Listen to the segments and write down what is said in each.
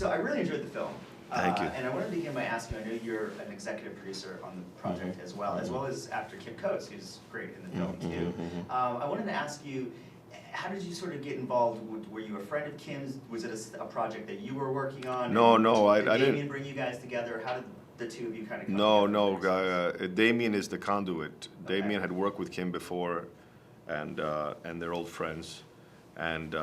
So I really enjoyed the film. Thank you. And I want to begin by asking, I know you're an executive producer on the project as well as actor Kim Coates, who's great in the film too. I wanted to ask you, how did you sort of get involved? Were you a friend of Kim's? Was it a project that you were working on? No, I did didn't. Damien bring you guys together? How did the two of you kind of come No. Damien is the conduit. Okay. Damien had worked with Kim before, and they're old friends. And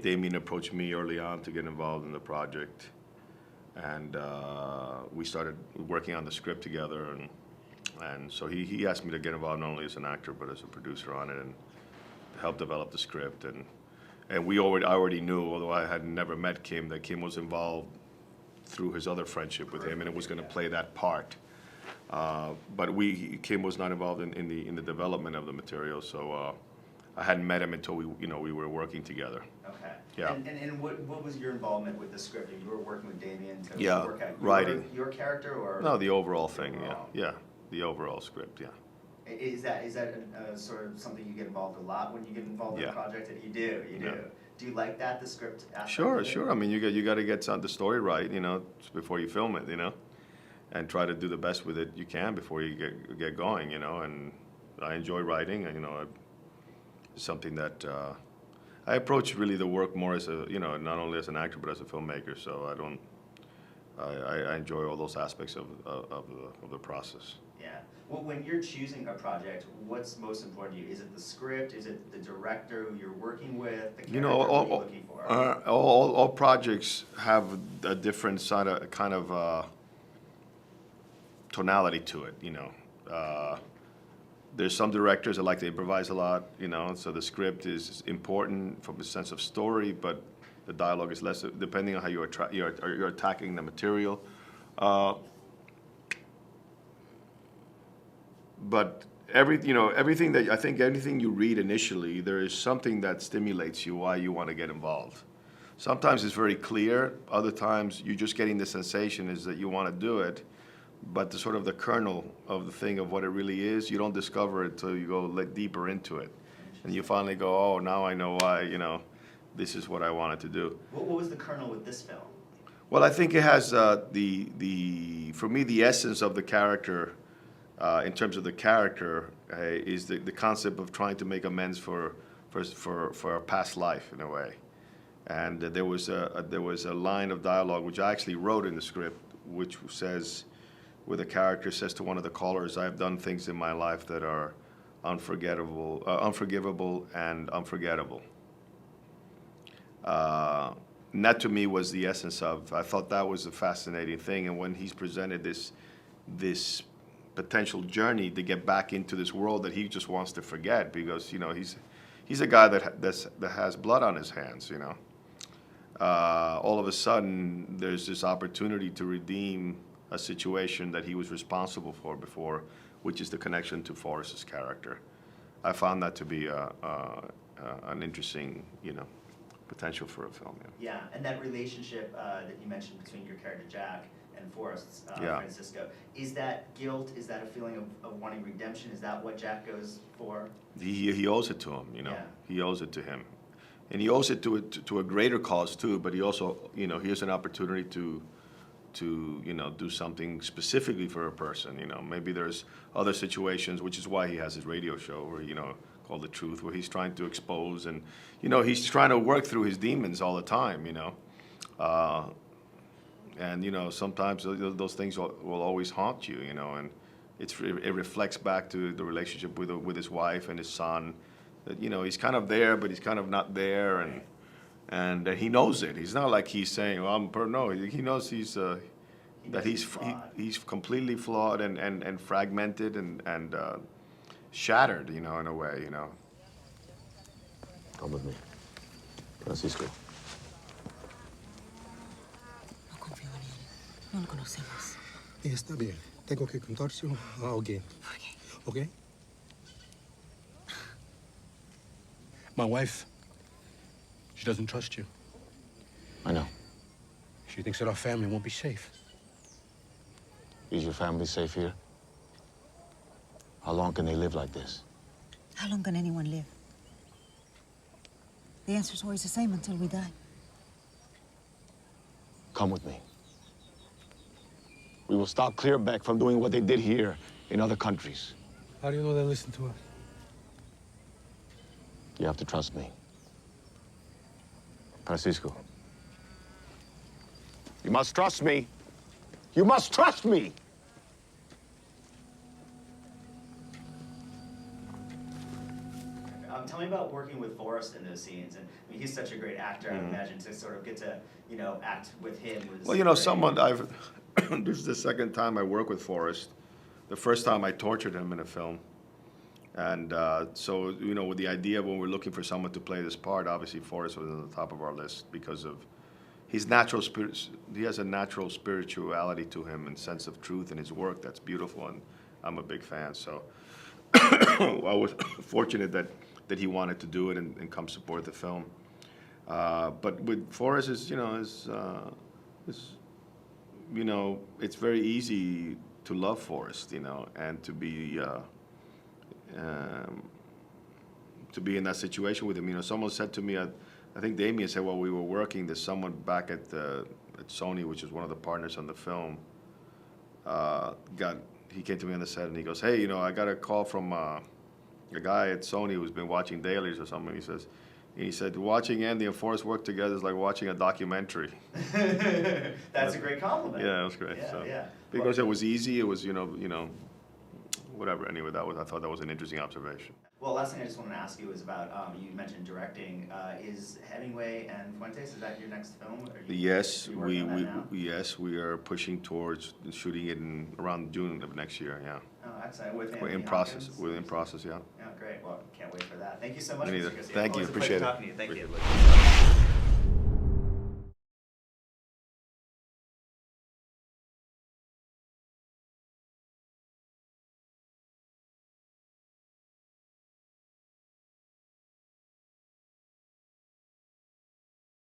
Damien approached me early on to get involved in the project, and we started working on the script together. And so he asked me to get involved not only as an actor but as a producer on it, and help develop the script. And I already knew, although I had never met Kim, that Kim was involved through his other friendship with him, and it was going to play that part. But Kim was not involved in the development of the material, so I hadn't met him until we were working together. Okay. Yeah. And what was your involvement with the script? You were working with Damien to work out writing. Your character, or no, the overall thing. Yeah, the overall script. Yeah. Is that sort of something you get involved a lot when you get involved in a project? And you do. Yeah. Do you like that, the script aspect? Sure. I mean, you got to get the story right, before you film it, and try to do the best with it you can before you get going, And I enjoy writing, it's something that I approach really the work more as a, not only as an actor but as a filmmaker. So I enjoy all those aspects of the process. Yeah. Well, when you're choosing a project, what's most important to you? Is it the script? Is it the director who you're working with? The character what are you looking for? All projects have a different side of kind of tonality to it. There's some directors that like to improvise a lot. So the script is important from a sense of story, but the dialogue is less, depending on how you're attacking the material. But everything that I think anything you read initially, there is something that stimulates you why you want to get involved. Sometimes it's very clear. Other times you're just getting the sensation is that you want to do it, but the sort of the kernel of the thing of what it really is, you don't discover it until you go deeper into it, and you finally go, oh, now I know why. This is what I wanted to do. What was the kernel with this film? Well, I think it has for me the essence of the character. In terms of the character, is the concept of trying to make amends for a past life in a way, and there was a line of dialogue which I actually wrote in the script, which says, where the character says to one of the callers, "I have done things in my life that are unforgivable, and unforgettable." And that to me was the essence of. I thought that was a fascinating thing, and when he's presented this potential journey to get back into this world that he just wants to forget, because he's a guy that has blood on his hands. All of a sudden there's this opportunity to redeem a situation that he was responsible for before, which is the connection to Forrest's character. I found that to be an interesting potential for a film. Yeah, and that relationship that you mentioned between your character Jack and Forrest's Francisco, is that guilt? Is that a feeling of wanting redemption? Is that what Jack goes for? He owes it to him, He owes it to him, and he owes it to a greater cause too. But he also, he has an opportunity to do something specifically for a person. Maybe there's other situations, which is why he has his radio show, where called The Truth, where he's trying to expose and he's trying to work through his demons all the time. And sometimes those things will always haunt you, and it reflects back to the relationship with his wife and his son. That he's kind of there, but he's kind of not there, and he knows it. He's not like he's saying, "Well, no." He knows he's completely flawed and fragmented and shattered, in a way, Come with me, Francisco. No lo conocemos. Está bien. Tengo que contárselo a alguien. ¿Por qué? Okay? My wife, she doesn't trust you. I know. She thinks that our family won't be safe. Is your family safe here? How long can they live like this? How long can anyone live? The answer's always the same until we die. Come with me. We will stop Clearback from doing what they did here in other countries. How do you know they listen to us? You have to trust me. Francisco. You must trust me. You must trust me! Tell me about working with Forrest in those scenes. And I mean, he's such a great actor. I imagine to sort of get to, you know, act with him was. Well, you know, great. someone I've. This is the second time I work with Forrest. The first time I tortured him in a film, and so you know, with the idea when we're looking for someone to play this part, obviously Forrest was on the top of our list because of his natural spirit. He has a natural spirituality to him and sense of truth in his work that's beautiful, and I'm a big fan. So I was fortunate that he wanted to do it and come support the film. But with Forrest, is you know, it's very easy to love Forrest, you know, and to be in that situation with him. You know, someone said to me, I think Damien said while we were working, there's someone back at Sony, which is one of the partners on the film, he came to me on the set and he goes, hey, you know, I got a call from a guy at Sony who's been watching dailies or something. He said, watching Andy and Forrest work together is like watching a documentary. That's a great compliment. Yeah, it was great. Yeah, So, yeah. because it was easy, it was, you know, whatever. Anyway, I thought that was an interesting observation. Well, last thing I just want to ask you is about, you mentioned directing. Is Hemingway and Fuentes, is that your next film? Yes, you working on that now? we are pushing towards shooting it around June of next year. Yeah, Oh, excellent. With we're Anthony in process. Hopkins? We're in process. Yeah. Yeah, great. Well, can't wait for that. Thank you so much, Me neither. Mr. Garcia. Thank you. Always a Appreciate pleasure it. talking to you. Thank you. Appreciate it.